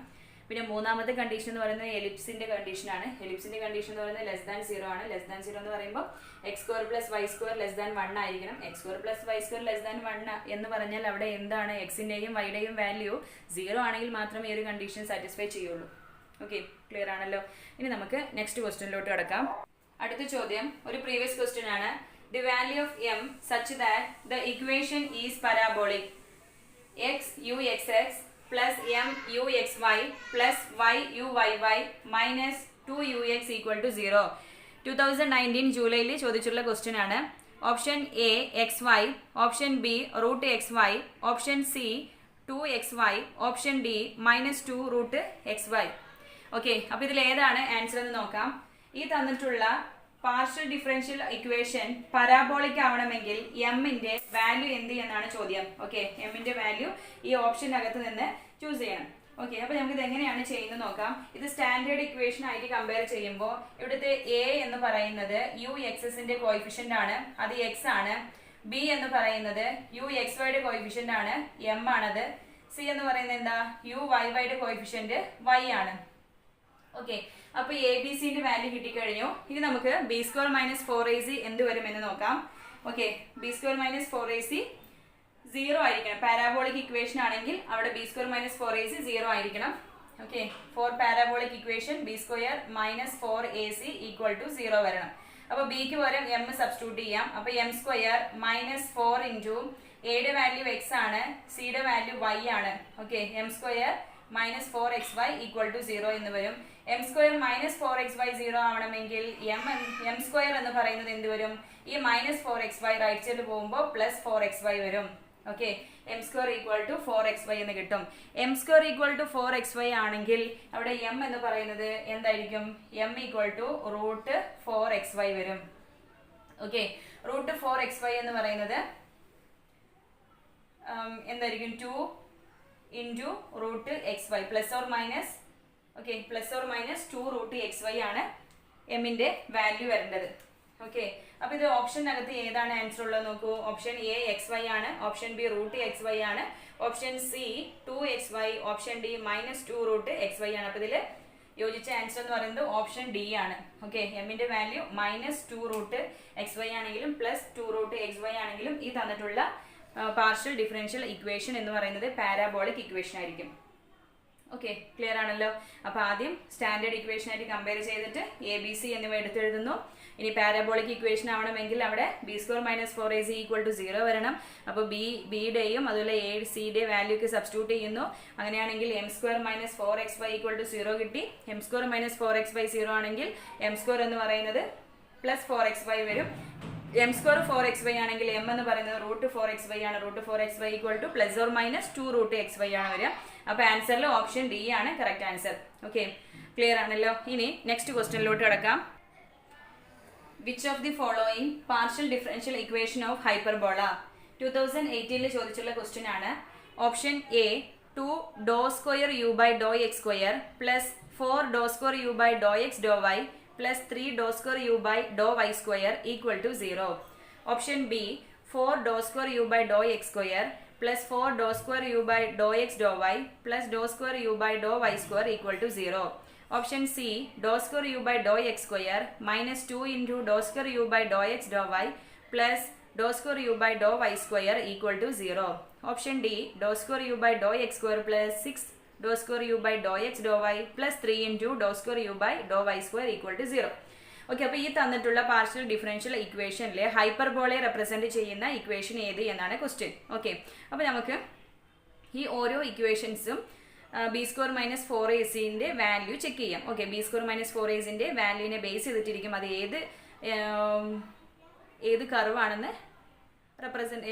പിന്നെ മൂന്നാമത്തെ കണ്ടീഷൻ എന്ന് പറയുന്നത് എലിപ്സിന്റെ കണ്ടീഷൻ ആണ്. എലിപ്സിന്റെ കണ്ടീഷൻ എന്ന് പറയുന്നത് ലെസ് ദാൻ 0 ആണ്. ലെസ് ദാൻ 0 എന്ന് പറയുമ്പോൾ X square plus Y square less than 1 ആയിരിക്കണം. X square plus Y square less than 1 എന്ന് പറഞ്ഞാൽ അവിടെ എന്താണ്? എക്സിന്റെയും വൈയുടെയും വാല്യൂ 0 ആണെങ്കിൽ മാത്രമേ ഈ ഒരു കണ്ടീഷൻ സാറ്റിസ്ഫൈ ചെയ്യുള്ളൂ. ഓക്കെ, ക്ലിയർ ആണല്ലോ? ഇനി നമുക്ക് നെക്സ്റ്റ് ക്വസ്റ്റ്യനിലോട്ട് കടക്കാം. അടുത്ത ചോദ്യം ഒരു പ്രീവിയസ് ക്വസ്റ്റ്യൻ ആണ്. The value of m such that the equation is parabolic x u x x plus MUXY plus YUYY minus 2UX equal to 0. 2019 ജൂലൈയിൽ ചോദിച്ചുള്ള ക്വസ്റ്റ്യൻ ആണ്. Option A XY, option B root XY, option C 2XY, option D -2 root XY. Okay, അപ്പൊ ഇതിൽ ഏതാണ് answer എന്ന് നോക്കാം. ഈ തന്നിട്ടുള്ള പാർഷ്യൽ ഡിഫറൻഷ്യൽ ഇക്വേഷൻ പരാബോളിക് ആവണമെങ്കിൽ എമ്മിന്റെ വാല്യൂ എന്ത് എന്നാണ് ചോദ്യം. ഓക്കെ, എമ്മിന്റെ വാല്യൂ ഈ ഓപ്ഷനകത്ത് നിന്ന് ചൂസ് ചെയ്യണം. ഓക്കെ, അപ്പൊ നമുക്ക് ഇത് എങ്ങനെയാണ് ചെയ്യുന്നത് നോക്കാം. ഇത് സ്റ്റാൻഡേർഡ് ഇക്വേഷൻ ആയിട്ട് കമ്പയർ ചെയ്യുമ്പോൾ ഇവിടുത്തെ എ എന്ന് പറയുന്നത് UXSന്റെ കോയിഫിഷ്യന്റ് ആണ്, അത് X ആണ്. ബി എന്ന് പറയുന്നത് UXYയുടെ കോയിഫിഷ്യന്റ് ആണ്, M ആണത്. സി എന്ന് പറയുന്നത് എന്താ, UYYയുടെ കോയിഫിഷ്യന്റ് Y ആണ്. ഓക്കെ, അപ്പൊ എ ബി സിന്റെ വാല്യൂ കിട്ടിക്കഴിഞ്ഞു. ഇനി നമുക്ക് B² - 4AC എന്ത് വരും എന്ന് നോക്കാം. ഓക്കെ, B² - 4AC 0 ആയിരിക്കണം. പാരാബോളിക് ഇക്വേഷൻ ആണെങ്കിൽ അവിടെ B² - 4AC 0 ആയിരിക്കണം. Okay, for parabolic equation B² - 4AC equal to 0 വരണം. അപ്പൊ ബിക്ക് പകരം M സബ്സ്റ്റിറ്റ്യൂട്ട് ചെയ്യാം. അപ്പൊ M² - 4 ഇൻറ്റു എയുടെ വാല്യൂ X ആണ്, സിയുടെ വാല്യൂ Y ആണ്. Okay, M² - 4XY equal to 0 എന്ന് വരും. M² - 4XY 0 ആവണമെങ്കിൽ M² എന്ന് പറയുന്നത് എന്ത് വരും, ഈ -4XY റൈറ്റ് സൈഡിൽ പോകുമ്പോൾ +4XY വരും. Okay, M² equal to 4XY എന്ന് കിട്ടും. M² ഈക്വൽ ടു 4XY ആണെങ്കിൽ അവിടെ M എന്ന് പറയുന്നത് എന്തായിരിക്കും, M equal to root 4XY വരും. ഓക്കെ, റൂട്ട് 4XY എന്ന് പറയുന്നത് എന്തായിരിക്കും, 2 into root XY plus or minus. Okay, plus or minus 2 root XY ആണ് എമ്മിന്റെ വാല്യൂ വരേണ്ടത്. ഓക്കെ, അപ്പൊ ഇത് ഓപ്ഷനകത്ത് ഏതാണ് ആൻസർ ഉള്ളത് നോക്കൂ. ഓപ്ഷൻ എ XY ആണ്, ഓപ്ഷൻ ബി റൂട്ട് XY ആണ്, option C 2XY, option D -2 root XY ആണ്. അപ്പൊ ഇതില് യോജിച്ച ആൻസർ എന്ന് പറയുന്നത് ഓപ്ഷൻ ഡി ആണ്. ഓക്കെ, എമ്മിന്റെ വാല്യൂ -2 റൂട്ട് XY ആണെങ്കിലും +2 റൂട്ട് XY ആണെങ്കിലും ഈ തന്നിട്ടുള്ള പാർഷ്യൽ ഡിഫറൻഷ്യൽ ഇക്വേഷൻ എന്ന് പറയുന്നത് പാരാബോളിക് ഇക്വേഷൻ ആയിരിക്കും. ഓക്കെ, ക്ലിയർ ആണല്ലോ. അപ്പൊ ആദ്യം സ്റ്റാൻഡേർഡ് ഇക്വേഷൻ ആയിട്ട് കമ്പയർ ചെയ്തിട്ട് ABC എന്നിവ എടുത്തെഴുതുന്നു. ഇനി പാരാബോളിക് ഇക്വേഷൻ ആവണമെങ്കിൽ അവിടെ B² - 4AC ഈക്വൽ ടു 0 വരണം. അപ്പോൾ ബിയുടെയും അതുപോലെ സിയുടെ വാല്യൂക്ക് സബ്സ്റ്റിറ്റ്യൂട്ട് ചെയ്യുന്നു. അങ്ങനെയാണെങ്കിൽ M² - 4XY ഈക്വൽ ടു 0 കിട്ടി. M² - 4XY 0 ആണെങ്കിൽ M² എന്ന് പറയുന്നത് +4XY വരും. M² 4XY ആണെങ്കിൽ M എന്ന് പറയുന്നത് റൂട്ട് 4XY ആണ്. Root 4XY equal to +or-2 root XY ആണ് വരിക. അപ്പൊ ആൻസറിൽ ഓപ്ഷൻ ഡി ആണ് കറക്റ്റ് ആൻസർ. ഓക്കെ, ക്ലിയർ ആണല്ലോ. ഇനി നെക്സ്റ്റ് ക്വസ്റ്റ്യനിലോട്ട് കിടക്കാം. Which of the following partial differential equation of hyperbola 2018 ചോദിച്ചുള്ള ക്വസ്റ്റ്യൻ ആണ്. Option A 2 ∂2 u by ∂x² plus 4 ∂2 u by ∂x ∂y plus 3 ∂2 u by ∂y² equal to 0. Option B 4 ∂2 u by ∂x² plus 4 ∂2 u by ∂x ∂y plus ∂2 u by ∂y² equal to 0. Option C ∂2 u by ∂x² minus 2 into ∂2 u by ∂x ∂y plus ∂2 u by ∂y² equal to 0. Option D ∂2 u by ∂x² plus 6 ∂2 u by ∂x ∂y plus 3 into ∂2 u by ∂y² equal to 0. Okay, അപ്പോൾ ഈ തന്നിട്ടുള്ള partial differential ഇക്വേഷനിലെ ഹൈപ്പർബോളയെ represent ചെയ്യുന്ന equation ഏത് എന്നാണ് question. Okay, അപ്പോൾ നമുക്ക് ഈ ഓരോ ഇക്വേഷൻസും B² - 4AC വാല്യൂ ചെക്ക് ചെയ്യാം. ഓക്കെ, B² - 4AC വാല്യൂവിനെ ബേസ് ചെയ്തിട്ടിരിക്കും അത് ഏത് കർവാണെന്ന്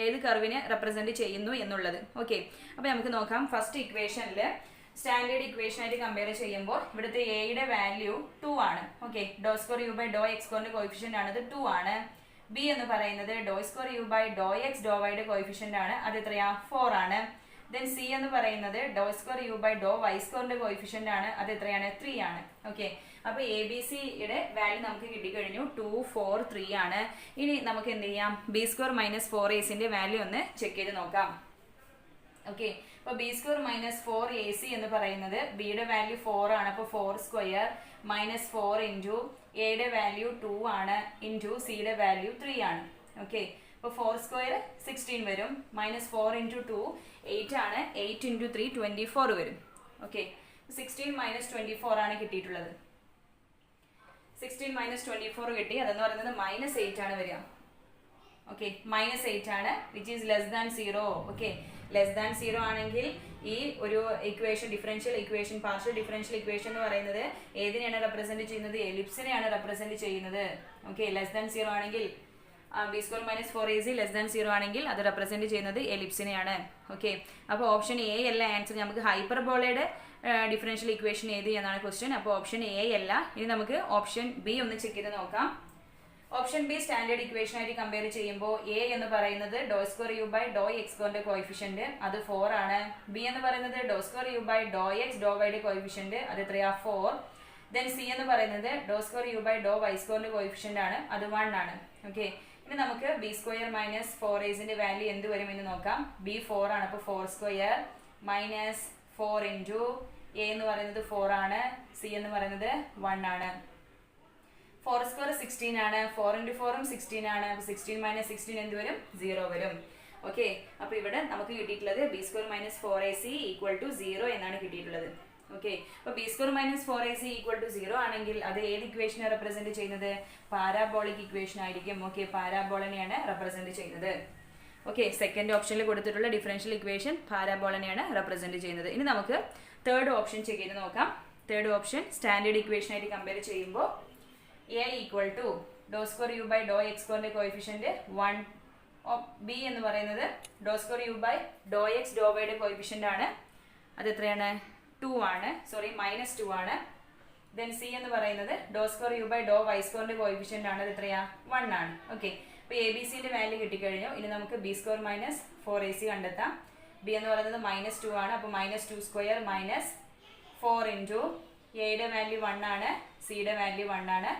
ഏത് കർവിനെ റെപ്രസെന്റ് ചെയ്യുന്നു എന്നുള്ളത്. ഓക്കെ, അപ്പോൾ നമുക്ക് നോക്കാം. ഫസ്റ്റ് ഇക്വേഷനിൽ സ്റ്റാൻഡേർഡ് ഇക്വേഷൻ ആയിട്ട് കമ്പയർ ചെയ്യുമ്പോൾ ഇവിടുത്തെ എയുടെ വാല്യൂ 2 ആണ്. Okay, ∂2 u by ∂x² coefficient ആണ്, അത് 2 ആണ്. ബി എന്ന് പറയുന്നത് ∂2 u by ∂x ∂y coefficient ആണ്, അത് എത്രയാ 4 ആണ്. ദെൻ സി എന്ന് പറയുന്നത് ∂2 u by ∂y² കോയിഫിഷ്യന്റ് ആണ്, അത് എത്രയാണ് 3 ആണ്. ഓക്കെ, അപ്പൊ ABC-യുടെ വാല്യൂ നമുക്ക് കിട്ടിക്കഴിഞ്ഞു 2, 4, 3 ആണ്. ഇനി നമുക്ക് എന്ത് ചെയ്യാം, B² - 4AC വാല്യൂ ഒന്ന് ചെക്ക് ചെയ്ത് നോക്കാം. ഓക്കെ, അപ്പൊ B² - 4AC എന്ന് പറയുന്നത് ബിയുടെ വാല്യൂ 4 ആണ്. അപ്പൊ 4² - 4 ഇൻറ്റു എയുടെ വാല്യൂ 2 ആണ് ഇൻറ്റു സിയുടെ വാല്യൂ 3 ആണ്. ഓക്കെ, അപ്പോൾ 4² 16 വരും. -4 ഇൻറ്റു 2 8 ആണ്. 8 ഇൻറ്റു 3 24 വരും. ഓക്കെ, 16 - 24 ആണ് കിട്ടിയിട്ടുള്ളത്. 16 - 24 കിട്ടി. അതെന്ന് പറയുന്നത് -8 ആണ് വരിക. ഓക്കെ -8 ആണ് which is less than 0. Okay less than 0 ആണെങ്കിൽ ഈ ഒരു equation differential equation partial differential equation എന്ന് പറയുന്നത് ഏതിനെയാണ് റെപ്രസെന്റ് ചെയ്യുന്നത്? എലിപ്സിനെയാണ് റെപ്രസെന്റ് ചെയ്യുന്നത്. ഓക്കെ ലെസ് ദാൻ 0 ആണെങ്കിൽ B square minus 4ac less than 0 ആണെങ്കിൽ അത് റെപ്രസെന്റ് ചെയ്യുന്നത് എലിപ്സിനെയാണ്. ഓക്കെ അപ്പോൾ ഓപ്ഷൻ എ അല്ല ആൻസർ. നമുക്ക് ഹൈപ്പർബോളയുടെ ഡിഫറൻഷ്യൽ ഇക്വേഷൻ ഏത് എന്നാണ് ക്വസ്റ്റ്യൻ. അപ്പോൾ ഓപ്ഷൻ എ അല്ല. ഇനി നമുക്ക് ഓപ്ഷൻ ബി ഒന്ന് ചെക്ക് ചെയ്ത് നോക്കാം. ഓപ്ഷൻ ബി സ്റ്റാൻഡേർഡ് ഇക്വേഷൻ ആയിട്ട് കമ്പയർ ചെയ്യുമ്പോൾ എ എന്ന് പറയുന്നത് ഡോ square U by Dr X സ്ക്വയറിന്റെ കോയിഫിഷ്യന്റ് അത് 4 ആണ്. ബി എന്ന് പറയുന്നത് ഡോ square U by Dr X ഡോ വൈയുടെ കോയിഫിഷ്യന്റ് അത് എത്രയാ 4. ദെൻ സി എന്ന് പറയുന്നത് ഡോ square U by Dr Y സ്ക്വയറിന്റെ കോയിഫിഷ്യന്റ് ആണ് അത് 1 ആണ്. ഓക്കെ ഇനി നമുക്ക് b square minus 4ac value എന്ത് വരും എന്ന് നോക്കാം. ബി 4 ആണ്. അപ്പോൾ 4 സ്ക്വയർ മൈനസ് 4 ഇൻറ്റു എ എന്ന് പറയുന്നത് 4 ആണ്. സി എന്ന് പറയുന്നത് 1 ആണ്. 4 സ്ക്വയർ 16 ആണ്. 4 ഇൻറ്റു 4ഉം 16 ആണ്. അപ്പോൾ 16 മൈനസ് 16 എന്ത് വരും? 0 വരും. ഓക്കെ അപ്പോൾ ഇവിടെ നമുക്ക് കിട്ടിയിട്ടുള്ളത് B square minus 4ac equal to 0 എന്നാണ് കിട്ടിയിട്ടുള്ളത്. ഓക്കെ അപ്പോൾ B square minus 4ac equal to 0 ആണെങ്കിൽ അത് ഏത് ഇക്വേഷനെ റെപ്രസെന്റ് ചെയ്യുന്നത്? പാരാബോളിക് ഇക്വേഷൻ ആയിരിക്കും. ഓക്കെ പാരാബോളനെയാണ് റെപ്രസെന്റ് ചെയ്യുന്നത്. ഓക്കെ സെക്കൻഡ് ഓപ്ഷനിൽ കൊടുത്തിട്ടുള്ള ഡിഫറൻഷ്യൽ ഇക്വേഷൻ പാരാബോളനെയാണ് റെപ്രസെന്റ് ചെയ്യുന്നത്. ഇനി നമുക്ക് തേർഡ് ഓപ്ഷൻ ചെക്ക് ചെയ്ത് നോക്കാം. തേർഡ് ഓപ്ഷൻ സ്റ്റാൻഡേർഡ് ഇക്വേഷൻ ആയിട്ട് കമ്പയർ ചെയ്യുമ്പോൾ A equal to doe square U by Dr X സ്ക്വയറിന്റെ കോയിഫിഷ്യന്റ് 1. ബി എന്ന് പറയുന്നത് ഡോ square U by Dr X ഡോ വൈയുടെ കോയിഫിഷ്യന്റ് ആണ് അത് എത്രയാണ്? 2 ആണ്. സോറി -2 ആണ്. ദെൻ സി എന്ന് പറയുന്നത് ഡോ square U by Dr Y സ്ക്വയറിന്റെ കോയിഫിഷ്യന്റ് ആണ് അത് എത്രയാ? 1 ആണ്. ഓക്കെ അപ്പോൾ എ ബി സിന്റെ വാല്യൂ കിട്ടിക്കഴിഞ്ഞു. ഇനി നമുക്ക് ബി സ്ക്വയർ മൈനസ് 4ac കണ്ടെത്താം. ബി എന്ന് പറയുന്നത് -2 ആണ്. അപ്പോൾ -2 സ്ക്വയർ മൈനസ് 4 ഇൻറ്റു എയുടെ വാല്യൂ 1 ആണ്. സിയുടെ വാല്യൂ 1 ആണ്.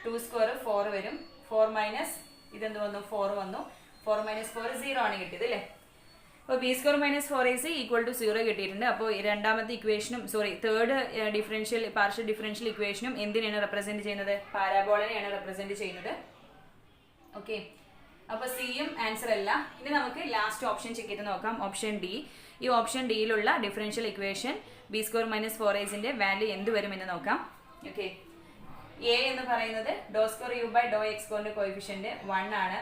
2 സ്ക്വയർ 4 വരും. 4 മൈനസ് ഇതെന്ത് വന്നു? 4 വന്നു. 4 മൈനസ് 4 0 ആണ് കിട്ടിയത് അല്ലേ? അപ്പോൾ B square minus 4ac equal to 0 കിട്ടിയിട്ടുണ്ട്. അപ്പോൾ രണ്ടാമത്തെ ഇക്വേഷനും തേർഡ് പാർഷ്യൽ ഡിഫറൻഷ്യൽ ഇക്വേഷനും എന്തിനാണ് റെപ്രസെന്റ് ചെയ്യുന്നത്? പാരാബോളനെയാണ് റെപ്രസെന്റ് ചെയ്യുന്നത്. ഓക്കെ അപ്പോൾ സിയും ആൻസർ അല്ല. ഇനി നമുക്ക് ലാസ്റ്റ് ഓപ്ഷൻ ചെക്ക് ചെയ്ത് നോക്കാം. Option D. ഈ ഓപ്ഷൻ ഡിയിലുള്ള differential equation B square minus 4ac value എന്ത് വരും എന്ന് നോക്കാം. ഓക്കെ എ എന്ന് പറയുന്നത് ഡോ square U by Dr X സ്ക്വയറിന്റെ കോയിഫിഷ്യന്റ് 1 ആണ്.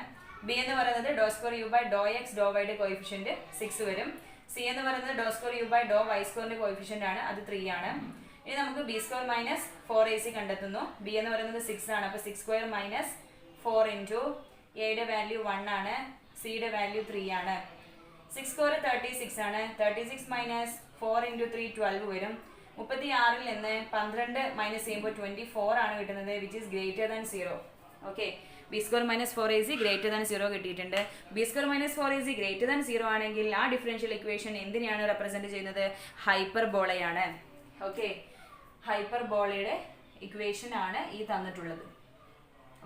ബി എന്ന് പറയുന്നത് ഡോ square U by Dr X ഡോ വൈയുടെ കോയിഫിഷ്യന്റ് 6 വരും. സി എന്ന് പറയുന്നത് ഡോ square U by Dr Y സ്ക്വയറിന്റെ കോയിഫിഷ്യന്റ് ആണ് അത് 3 ആണ്. ഇനി നമുക്ക് ബി സ്ക്വയർ മൈനസ് 4ac കണ്ടെത്തുന്നു. ബി എന്ന് പറയുന്നത് 6 ആണ്. അപ്പോൾ 6 സ്ക്വയർ മൈനസ് 4 ഇൻറ്റു എയുടെ വാല്യൂ 1 ആണ്. സിയുടെ വാല്യൂ 3 ആണ്. 6 സ്ക്വയർ 36 ആണ്. 36 മൈനസ് 4 ഇൻറ്റു 3 12 വരും. 36ൽ നിന്ന് 12 മൈനസ് ചെയ്യുമ്പോൾ 24 ആണ് കിട്ടുന്നത് which is greater than 0. Okay B square minus 4ac greater than 0 കിട്ടിയിട്ടുണ്ട്. B square minus 4ac greater than 0 ആണെങ്കിൽ ആ ഡിഫറൻഷ്യൽ ഇക്വേഷൻ എന്തിനാണ് റെപ്രസെന്റ് ചെയ്യുന്നത്? ഹൈപ്പർബോളയാണ്. ഓക്കെ ഹൈപ്പർബോളയുടെ ഇക്വേഷൻ ആണ് ഈ തന്നിട്ടുള്ളത്.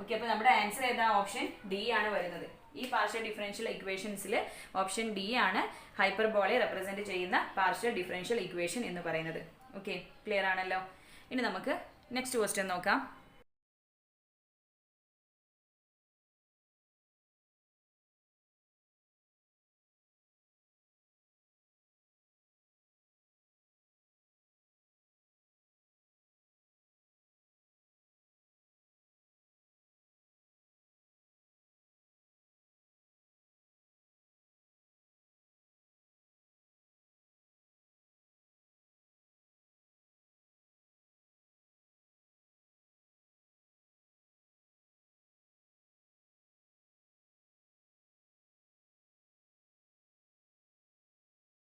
ഓക്കെ അപ്പോൾ നമ്മുടെ ആൻസർ ഏതാ? ഓപ്ഷൻ ഡി ആണ് വരുന്നത്. ഈ പാർഷ്യൽ ഡിഫറൻഷ്യൽ ഇക്വേഷൻസിൽ ഓപ്ഷൻ ഡി ആണ് ഹൈപ്പർബോളയെ റെപ്രസെന്റ് ചെയ്യുന്ന പാർഷ്യൽ ഡിഫറൻഷ്യൽ ഇക്വേഷൻ എന്ന് പറയുന്നത്. ഓക്കെ ക്ലിയർ ആണല്ലോ. ഇനി നമുക്ക് നെക്സ്റ്റ് ക്വസ്റ്റ്യൻ നോക്കാം.